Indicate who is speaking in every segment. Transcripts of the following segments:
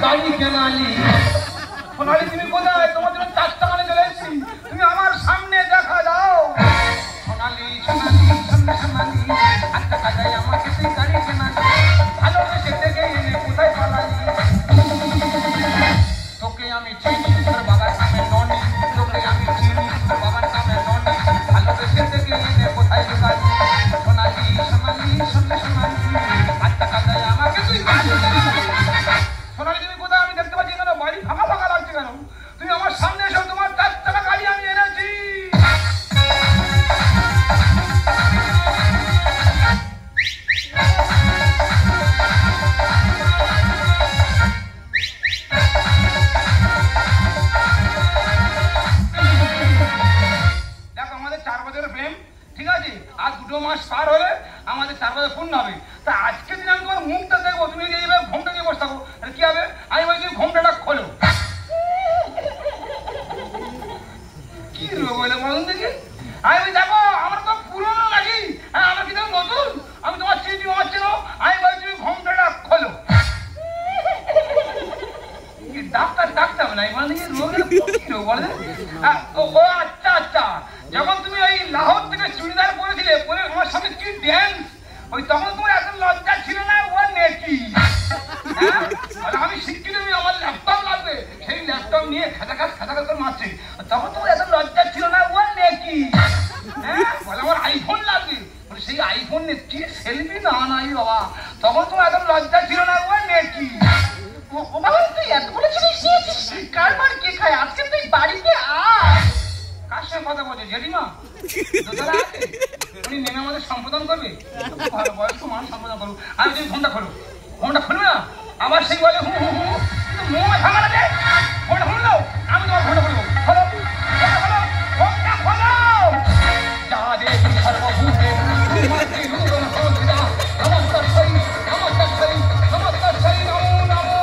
Speaker 1: গাড়ি কেনালি সোনালি তুমি কোথায় তোমার জন্য 4 টাকা নিয়ে চলে এসেছি তুমি আমার সামনে দেখা দাও সোনালি সোনালি সোনালি আচ্ছা কাজাই আমাকে তুই গাড়ি কেনালি ভালোবেসে থেকে এনে কোথায় পালালি তোকে আমি চিনি তোর বাবার নামে ননি তোকে আমি চিনি তোর বাবার নামে ননি ভালোবেসে থেকে এনে কোথায় লুকালি সোনালি সোনালি সোনালি আচ্ছা কাজাই আমাকে তুই গাড়ি কেনালি সোনালি তুমি কোথায় আমি দেখতে পাচ্ছি কেন বাড়ি ফাঁকা ফাঁকা লাগছে কেন তুমি আমার সামনে এসো তোমার 4 টাকা গাড়ি আমি এনেছি দেখো আমাদের 4 বছরের প্রেম ঠিক আছে আর 2 মাস পার হলে আমাদের 4 বছর পূর্ণ হবে তা আজকে দিন আমি তোমার মুখটা দেখবো তুমি যে এইভাবে ঘোমটা নিয়ে বসে থাকো কি হবে আমি বলছি ঘোমটাটা খোলো কি রোগ হইলে বলুন দেখি আমি দেখো আমার তো পুরনো নাকি হ্যাঁ আমার কি নতুন আমি তোমার চিঠি মারছি না আমি বলছি ঘোমটাটা খোলো ডাক্তার ডাক্তার নাই মানে রোগের কি রোগ বলে ও আচ্ছা আচ্ছা যখন তুমি ওই লাহোর থেকে চুড়িদার পরেছিলে পরে আমার সাথে কি ড্যান্স ওই তখন তোমার এত লজ্জা ছিল না ও নেকি হ্যাঁ আমি শিক্ষিত আমার ল্যাপটপ লাগবে সেই ল্যাপটপ নিয়ে খাটাখাট করে মারছে তখন তোমার এত লজ্জা ছিল না ও নেকি হ্যাঁ বলে আমার আইফোন লাগবে সেই আইফোন নিয়ে কি সেলফি না নাই বাবা তখন তোমার এত লজ্জা ছিল না ও নেকি ও বাবা তুই এত বলেছিস কার মার কে খায় আজকে তুই বাড়িতে আয় কার সঙ্গে কথা বলছে জেঠিমা উনি নেমে আমাদের সম্বোধন করবে ভালো বয়স্ক মানুষ সম্বোধন করবো আমি তুমি ফোনটা খুলবে না আবার সেই বলে হু হু হু কিন্তু মোহ ভাঙা লাগে ফোনটা খুললো আমি তোমার ফোনটা খুলবো খোলো ফোনটা খোলো যা দেবী সর্বভূতে নমস্কার সেই নমস্কার সেই নমস্কার সেই নমো নমো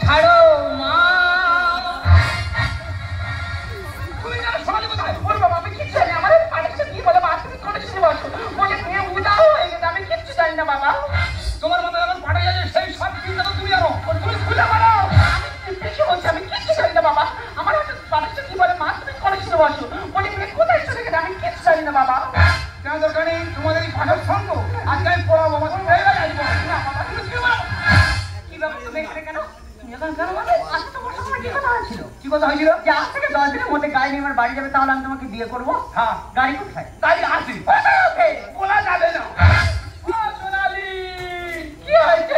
Speaker 1: ছাড়ো মা তুমি না সোনালি কোথায় ওর বাবা আমি কিচ্ছু জানি আমার পাঠিয়েছে কি বলে মাছ তুমি করেছি বসো বলে মেয়ে উদাও হয়ে গেছে আমি কিচ্ছু জানি না বাবা তোমার মতো এখন পাঠিয়ে যাচ্ছে সেই সব চিন্তা তো তুমি জানো তুমি খুলে বলো আমি বেশি বলছি আমি কিচ্ছু জানি না বাবা আমার হাতে পাঠিয়েছে কি বলে মাছ তুমি করেছি বসো বলে মেয়ে কোথায় চলে গেছে আমি কিচ্ছু জানি না বাবা কেন দরকার নেই তোমাদের এই পাঠক সঙ্গ আজকে আমি পড়াবো বাবা তুমি হয়ে গেলে আসবো না বাবা তুমি কি বলো কি ব্যাপার তুমি এখানে কেন কি কথা হয়েছিল যে আজ থেকে 10 দিনের মধ্যে গাড়ি নিয়ে আমার বাড়ি যাবে তাহলে আমি তোমাকে বিয়ে করবো হ্যাঁ গাড়ি কোথায় গাড়ি আসি বলা যাবে না সোনালি কি হয়েছে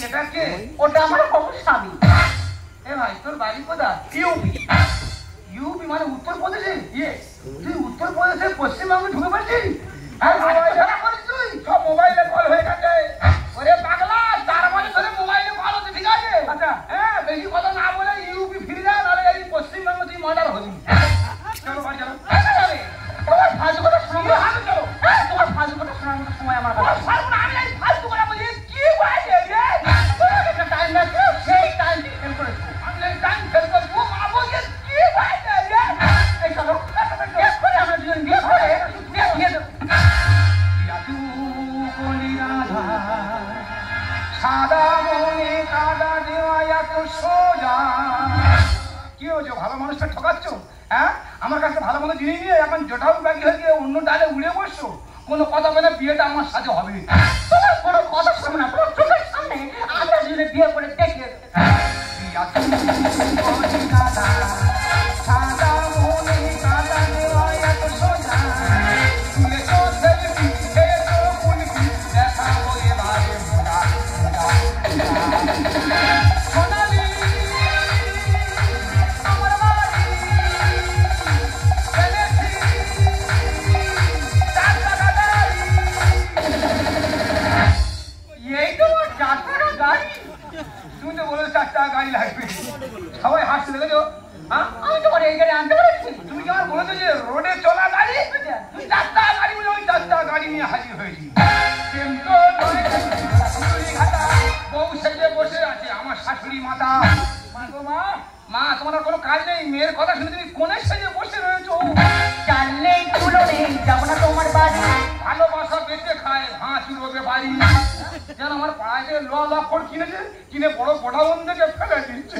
Speaker 1: এটা কে ওটা আমার বাবুর স্বামী এ ভাই তোর বাড়ি কোথায় ইউপি মানে উত্তরপ্রদেশে তুই উত্তরপ্রদেশে পশ্চিমবঙ্গে ঢুকে পারছিস তুই সব মোবাইলে কল হয়ে গেছে ওরে পাগলা 4 বছর ধরে মোবাইলে কল হচ্ছে ঠিক আছে আচ্ছা হ্যাঁ বেশি কথা না বলে ইউপি ফিরে যা নাহলে এই পশ্চিমবঙ্গ তুই মর্ডার হবি চলো বাড়ি চলো তোমার ফালতু কথা শুনবো আমি চলো তোমার ফালতু কথা শোনার মতো সময় আমার আমি এই ফালতু কথা বলি কি বলছে রে তোর টাইম না সেই টাইম ফেল করেছো আমি এই টাইম ফেল করবো বাবু কি বলছে রে এই চলো করে আমরা দুজন বিয়ে করে বিয়ে সাদা মনে কাদা দেওয়া এত সোজা কি হয়েছে ভালো মানুষটা ঠকাচ্ছ হ্যাঁ আমার কাছে ভালো মতো জিনিস নিয়ে এখন জটাউ ব্যাগি হয়ে গিয়ে অন্য ডালে উড়ে বসছো কোনো কথা বলে বিয়েটা আমার সাথে হবে তোমার কোনো কথা শোনো না তোমার চোখের সামনে আমরা দুজনে বিয়ে করে দেখে সাদা মনে কাদা দেওয়া এত সোজা গাড়ি লাগবে সবাই হাসতে দেখেছো আমি তোমার এই গাড়ি আনতে পারছি তুমি কি আমার বলেছো যে রোডে চলা গাড়ি 4টা গাড়ি বলে ওই 4টা গাড়ি নিয়ে হাজির হয়েছি বউ সেজে বসে আছে আমার শাশুড়ি মাতা মা মা তোমার আর কোনো কাজ নেই, মেয়ের কথা শুনে তুমি কোণে সেজে বসে রয়েছো।
Speaker 2: জানলে চুলো নেই, যাবো না তোমার বাড়ি।
Speaker 1: ভালোবাসা বেঁচে খায়, ভাঁ চুলোবে বাড়ি। যেন আমার পাড়ায় ল লক্ষণ কিনেছে, কিনে বড় গোডাউন থেকে ফেলে দিচ্ছে।